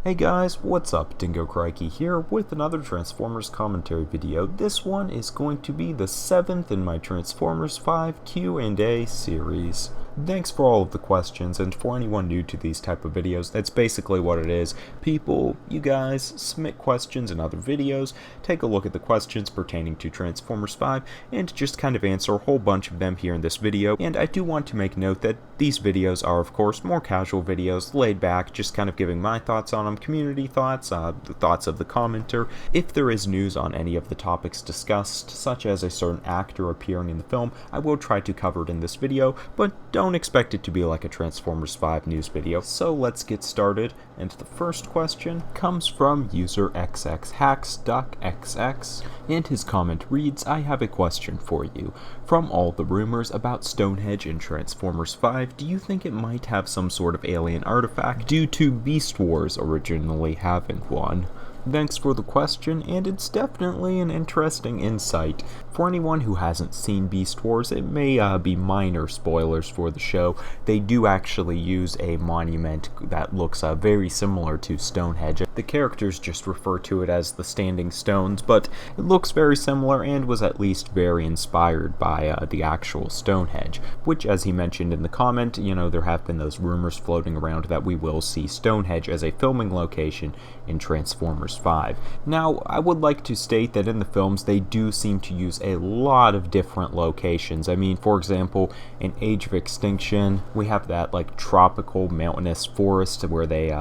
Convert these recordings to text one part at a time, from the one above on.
Hey guys, what's up? Dingo Crikey here with another Transformers commentary video. This one is going to be the 7th in my Transformers 5 Q&A series. Thanks for all of the questions, and for anyone new to these type of videos, that's basically what it is. People, you guys, submit questions in other videos, take a look at the questions pertaining to Transformers 5, and just kind of answer a whole bunch of them here in this video. And I do want to make note that these videos are, of course, more casual videos, laid back, just kind of giving my thoughts on them, community thoughts, the thoughts of the commenter. If there is news on any of the topics discussed, such as a certain actor appearing in the film, I will try to cover it in this video, but don't expect it to be like a Transformers 5 news video. So let's get started, and the first question comes from user xxHAXDUCKxx, and his comment reads, "I have a question for you. From all the rumors about Stonehenge in Transformers 5, do you think it might have some sort of alien artifact due to Beast Wars originally having one?" Thanks for the question, and it's definitely an interesting insight. For anyone who hasn't seen Beast Wars, it may be minor spoilers for the show. They do actually use a monument that looks very similar to Stonehenge. The characters just refer to it as the Standing Stones, but it looks very similar and was at least very inspired by the actual Stonehenge, which, as he mentioned in the comment, there have been those rumors floating around that we will see Stonehenge as a filming location in Transformers 5. Now, I would like to state that in the films they do seem to use a lot of different locations. I mean, for example, in Age of Extinction, we have that tropical mountainous forest where they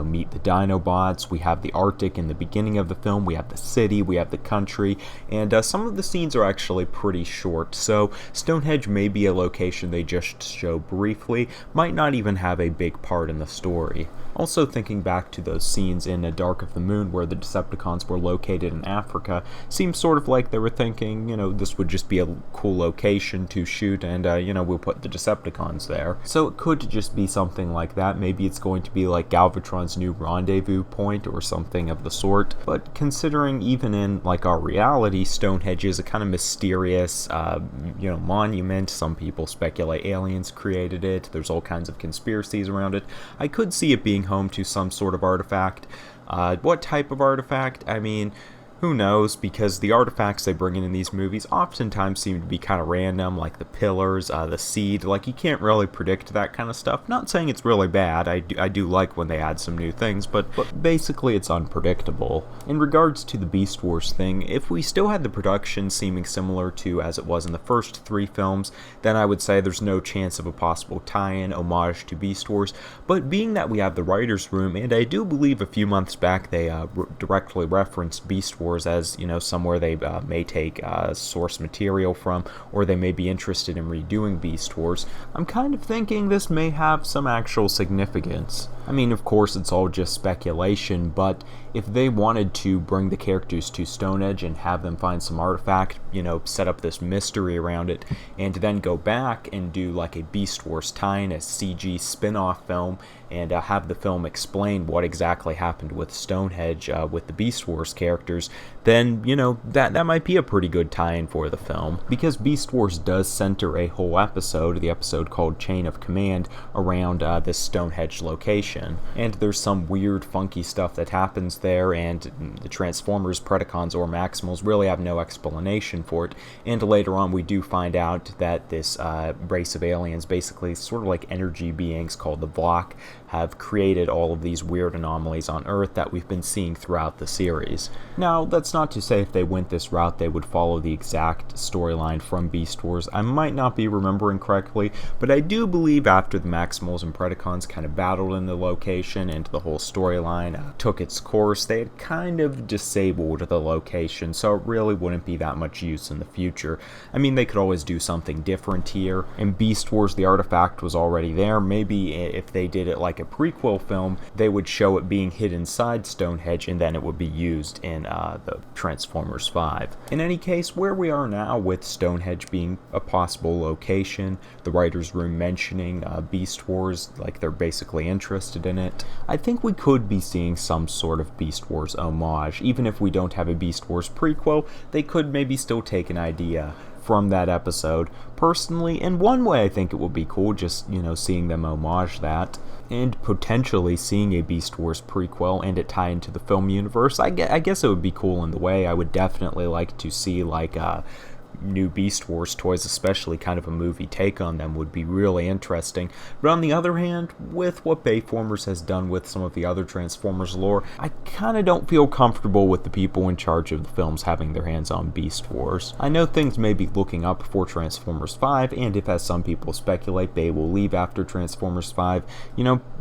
meet the Dinobots. We have the Arctic in the beginning of the film. We have the city, we have the country, and some of the scenes are actually pretty short. So Stonehenge may be a location they just show briefly, might not even have a big part in the story. Also, thinking back to those scenes in A Dark of the Moon where the Decepticons were located in Africa, seems sort of like they were thinking, this would just be a cool location to shoot, and, we'll put the Decepticons there. So it could just be something like that. Maybe it's going to be like Galvatron's new rendezvous point or something of the sort. But considering even in, our reality, Stonehenge is a kind of mysterious, monument. Some people speculate aliens created it. There's all kinds of conspiracies around it. I could see it being home to some sort of artifact. What type of artifact? I mean, who knows, because the artifacts they bring in these movies oftentimes seem to be kind of random, like the pillars, the seed. You can't really predict that kind of stuff. Not saying it's really bad. I do like when they add some new things, but basically it's unpredictable. In regards to the Beast Wars thing, if we still had the production seeming similar to as it was in the first 3 films, then I would say there's no chance of a possible tie-in, homage to Beast Wars. But being that we have the writer's room, and I do believe a few months back they directly referenced Beast Wars as, somewhere they may take source material from, or they may be interested in redoing Beast Wars, I'm kind of thinking this may have some actual significance. I mean, of course, it's all just speculation, but if they wanted to bring the characters to Stonehenge and have them find some artifact, set up this mystery around it, and then go back and do a Beast Wars tie-in, a CG spin-off film, and have the film explain what exactly happened with Stonehenge with the Beast Wars characters, then, that might be a pretty good tie-in for the film. Because Beast Wars does center a whole episode, the episode called Chain of Command, around this Stonehenge location. And there's some weird, funky stuff that happens there, and the Transformers, Predacons, or Maximals really have no explanation for it. And later on, we do find out that this race of aliens, basically sort of like energy beings called the Vlok, have created all of these weird anomalies on Earth that we've been seeing throughout the series. Now, that's not to say if they went this route they would follow the exact storyline from Beast Wars. I might not be remembering correctly, but I do believe after the Maximals and Predacons kind of battled in the location and the whole storyline took its course, they had kind of disabled the location, so it really wouldn't be that much use in the future. I mean, they could always do something different here. In Beast Wars, the artifact was already there. Maybe if they did it like a prequel film, they would show it being hid inside Stonehenge, and then it would be used in the Transformers 5. In any case, where we are now with Stonehenge being a possible location, the writer's room mentioning Beast Wars, they're basically interested in it, I think we could be seeing some sort of Beast Wars homage. Even if we don't have a Beast Wars prequel, they could maybe still take an idea from that episode. Personally, in one way I think it would be cool, just, seeing them homage that, and potentially seeing a Beast Wars prequel and it tie into the film universe. I guess it would be cool in the way. I would definitely like to see, new Beast Wars toys, especially kind of a movie take on them, would be really interesting. But on the other hand, with what Bayformers has done with some of the other Transformers lore, I kind of don't feel comfortable with the people in charge of the films having their hands on Beast Wars. I know things may be looking up for Transformers 5, and if, as some people speculate, Bay will leave after Transformers 5,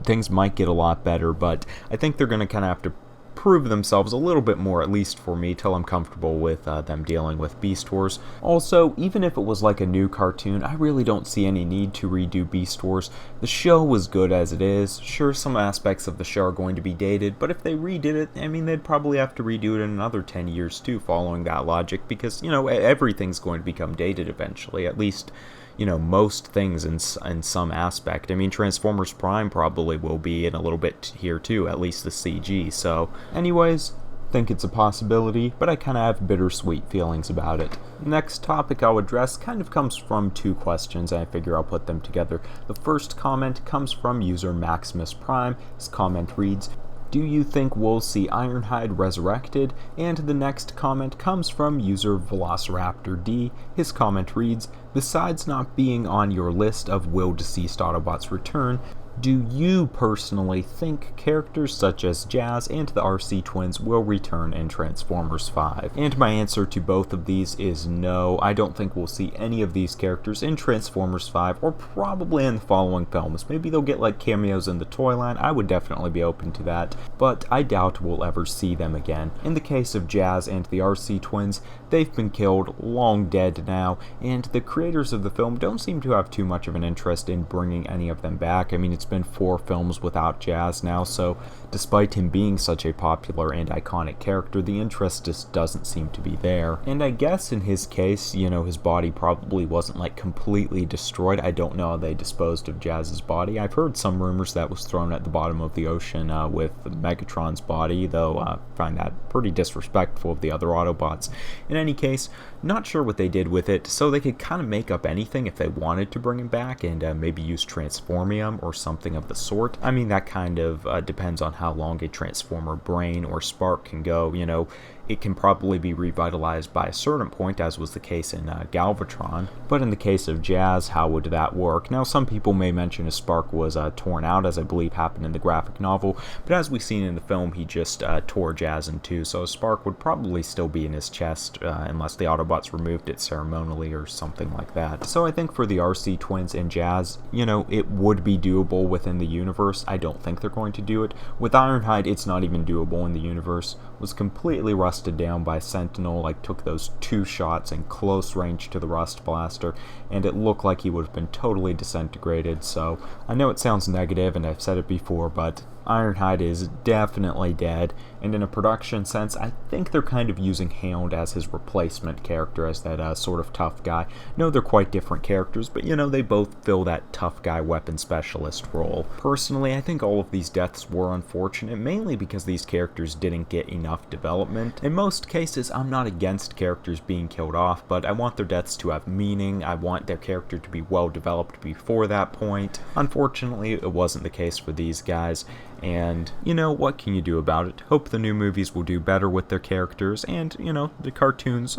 things might get a lot better, but I think they're going to kind of have to prove themselves a little bit more, at least for me, till I'm comfortable with them dealing with Beast Wars. Also, even if it was like a new cartoon, I really don't see any need to redo Beast Wars. The show was good as it is. Sure, some aspects of the show are going to be dated, but if they redid it, they'd probably have to redo it in another 10 years too, following that logic, because, everything's going to become dated eventually, at least most things in some aspect. Transformers Prime probably will be in a little bit here too, at least the CG. So, anyways, think it's a possibility, but I kind of have bittersweet feelings about it. Next topic I'll address kind of comes from two questions, and I figure I'll put them together. The first comment comes from user Maximus Prime. His comment reads, "Do you think we'll see Ironhide resurrected?" And the next comment comes from user Velociraptor D. His comment reads, "Besides not being on your list of will deceased Autobots return, do you personally think characters such as Jazz and the Arcee twins will return in Transformers 5? And my answer to both of these is no. I don't think we'll see any of these characters in Transformers 5, or probably in the following films. Maybe they'll get cameos in the toy line. I would definitely be open to that, but I doubt we'll ever see them again. In the case of Jazz and the Arcee twins, they've been killed, long dead now, and the creators of the film don't seem to have too much of an interest in bringing any of them back. It's been 4 films without Jazz now, so despite him being such a popular and iconic character, the interest just doesn't seem to be there. And I guess in his case, his body probably wasn't completely destroyed. I don't know how they disposed of Jazz's body. I've heard some rumors that was thrown at the bottom of the ocean with Megatron's body, though I find that pretty disrespectful of the other Autobots. In any case, not sure what they did with it, so they could kind of make up anything if they wanted to bring him back and maybe use Transformium or something of the sort. That kind of depends on how long a Transformer brain or spark can go. It can probably be revitalized by a certain point, as was the case in Galvatron. But in the case of Jazz, how would that work? Now, some people may mention his spark was torn out, as I believe happened in the graphic novel, but as we've seen in the film, he just tore Jazz in two, so a spark would probably still be in his chest, unless the Autobots removed it ceremonially or something like that. So I think for the Arcee twins and Jazz, it would be doable within the universe. I don't think they're going to do it. With Ironhide, it's not even doable in the universe. Was completely rusted down by Sentinel, took those 2 shots in close range to the Rust Blaster, and it looked like he would have been totally disintegrated. So I know it sounds negative, and I've said it before, but Ironhide is definitely dead, and in a production sense, I think they're kind of using Hound as his replacement character, as that sort of tough guy. No, they're quite different characters, but they both fill that tough guy weapon specialist role. Personally, I think all of these deaths were unfortunate, mainly because these characters didn't get enough development. In most cases, I'm not against characters being killed off, but I want their deaths to have meaning. I want their character to be well developed before that point. Unfortunately, it wasn't the case for these guys. And, what can you do about it? Hope the new movies will do better with their characters, and, the cartoons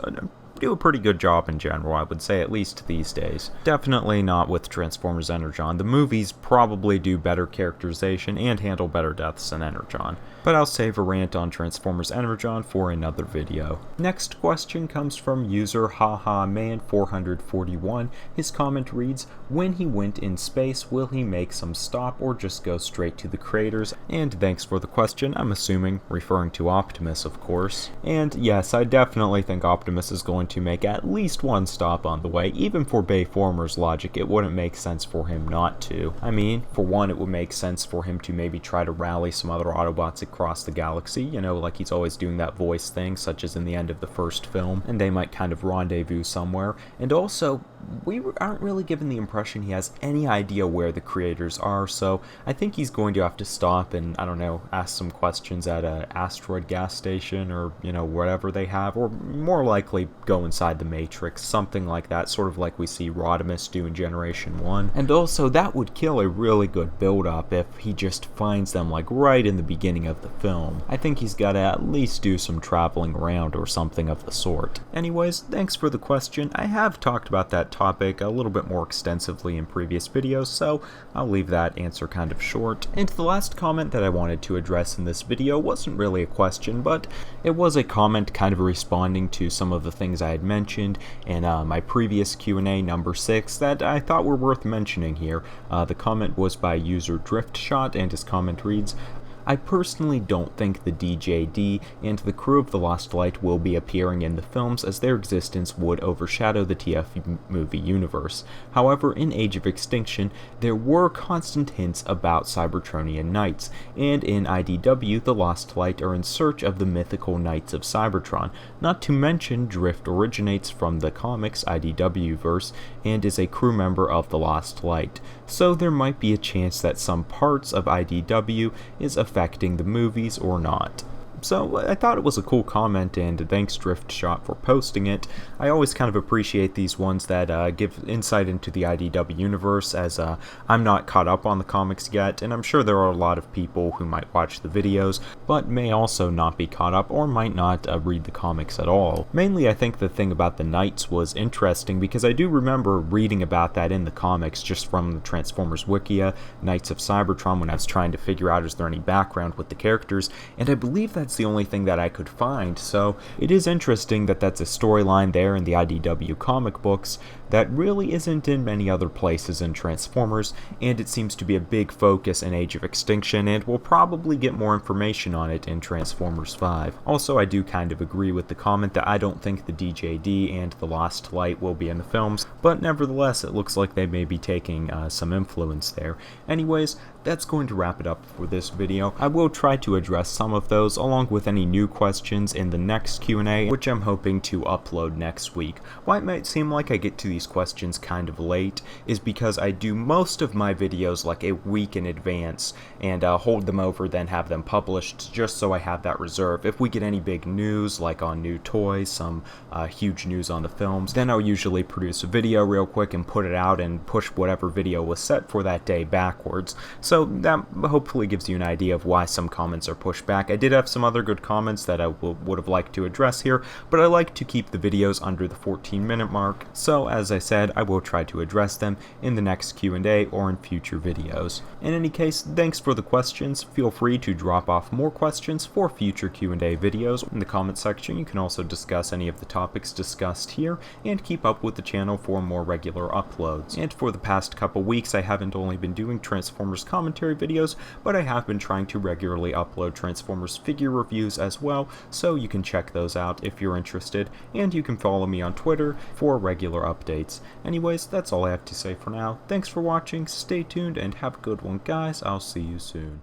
do a pretty good job in general, I would say, at least these days. Definitely not with Transformers Energon. The movies probably do better characterization and handle better deaths than Energon. But I'll save a rant on Transformers Energon for another video. Next question comes from user HaHaMan441. His comment reads, "When he went in space, will he make some stop or just go straight to the craters?" And thanks for the question. I'm assuming referring to Optimus, of course. And yes, I definitely think Optimus is going to make at least one stop on the way. Even for Bayformers logic, it wouldn't make sense for him not to. For one, it would make sense for him to maybe try to rally some other Autobots across the galaxy, like he's always doing that voice thing, such as in the end of the first film, and they might kind of rendezvous somewhere. And also, we aren't really given the impression he has any idea where the creators are, so I think he's going to have to stop and, I don't know, ask some questions at a asteroid gas station or, whatever they have, or more likely go inside the Matrix, something like that, sort of like we see Rodimus do in Generation 1. And also, that would kill a really good build-up if he just finds them, like, right in the beginning of the film. I think he's got to at least do some traveling around or something of the sort. Anyways, thanks for the question. I have talked about that topic a little bit more extensively in previous videos, so I'll leave that answer kind of short. And the last comment that I wanted to address in this video wasn't really a question, but it was a comment kind of responding to some of the things I had mentioned in my previous Q&A number 6 that I thought were worth mentioning here. The comment was by user DriftShot, and his comment reads, I personally don't think the DJD and the crew of The Lost Light will be appearing in the films, as their existence would overshadow the TF movie universe. However, in Age of Extinction, there were constant hints about Cybertronian knights, and in IDW, The Lost Light are in search of the mythical Knights of Cybertron. Not to mention, Drift originates from the comics IDW verse and is a crew member of The Lost Light, so there might be a chance that some parts of IDW is affecting the movies or not. So I thought it was a cool comment, and thanks DriftShot for posting it. I always kind of appreciate these ones that give insight into the IDW universe, as I'm not caught up on the comics yet, and I'm sure there are a lot of people who might watch the videos, but may also not be caught up or might not read the comics at all. Mainly, I think the thing about the Knights was interesting, because I do remember reading about that in the comics just from the Transformers Wikia, Knights of Cybertron, when I was trying to figure out is there any background with the characters, and I believe that's the only thing that I could find, so it is interesting that that's a storyline there in the IDW comic books that really isn't in many other places in Transformers, and it seems to be a big focus in Age of Extinction, and we'll probably get more information on it in Transformers 5. Also, I do kind of agree with the comment that I don't think the DJD and the Lost Light will be in the films, but nevertheless, it looks like they may be taking some influence there. Anyways, that's going to wrap it up for this video. I will try to address some of those, along with any new questions in the next Q&A, which I'm hoping to upload next week. Why it might seem like I get to these questions kind of late is because I do most of my videos like a week in advance, and hold them over, then have them published, just so I have that reserve. If we get any big news, like on new toys, some huge news on the films, then I'll usually produce a video real quick and put it out and push whatever video was set for that day backwards. So that hopefully gives you an idea of why some comments are pushed back. I did have some other good comments that I would have liked to address here, but I like to keep the videos under the 14-minute mark, so as I said, I will try to address them in the next Q&A or in future videos. In any case, thanks for the questions. Feel free to drop off more questions for future Q&A videos in the comment section. You can also discuss any of the topics discussed here, and keep up with the channel for more regular uploads. And for the past couple weeks, I haven't only been doing Transformers commentary videos, but I have been trying to regularly upload Transformers figure reviews as well, so you can check those out if you're interested, and you can follow me on Twitter for regular updates. Anyways, that's all I have to say for now. Thanks for watching, stay tuned, and have a good one, guys. I'll see you soon.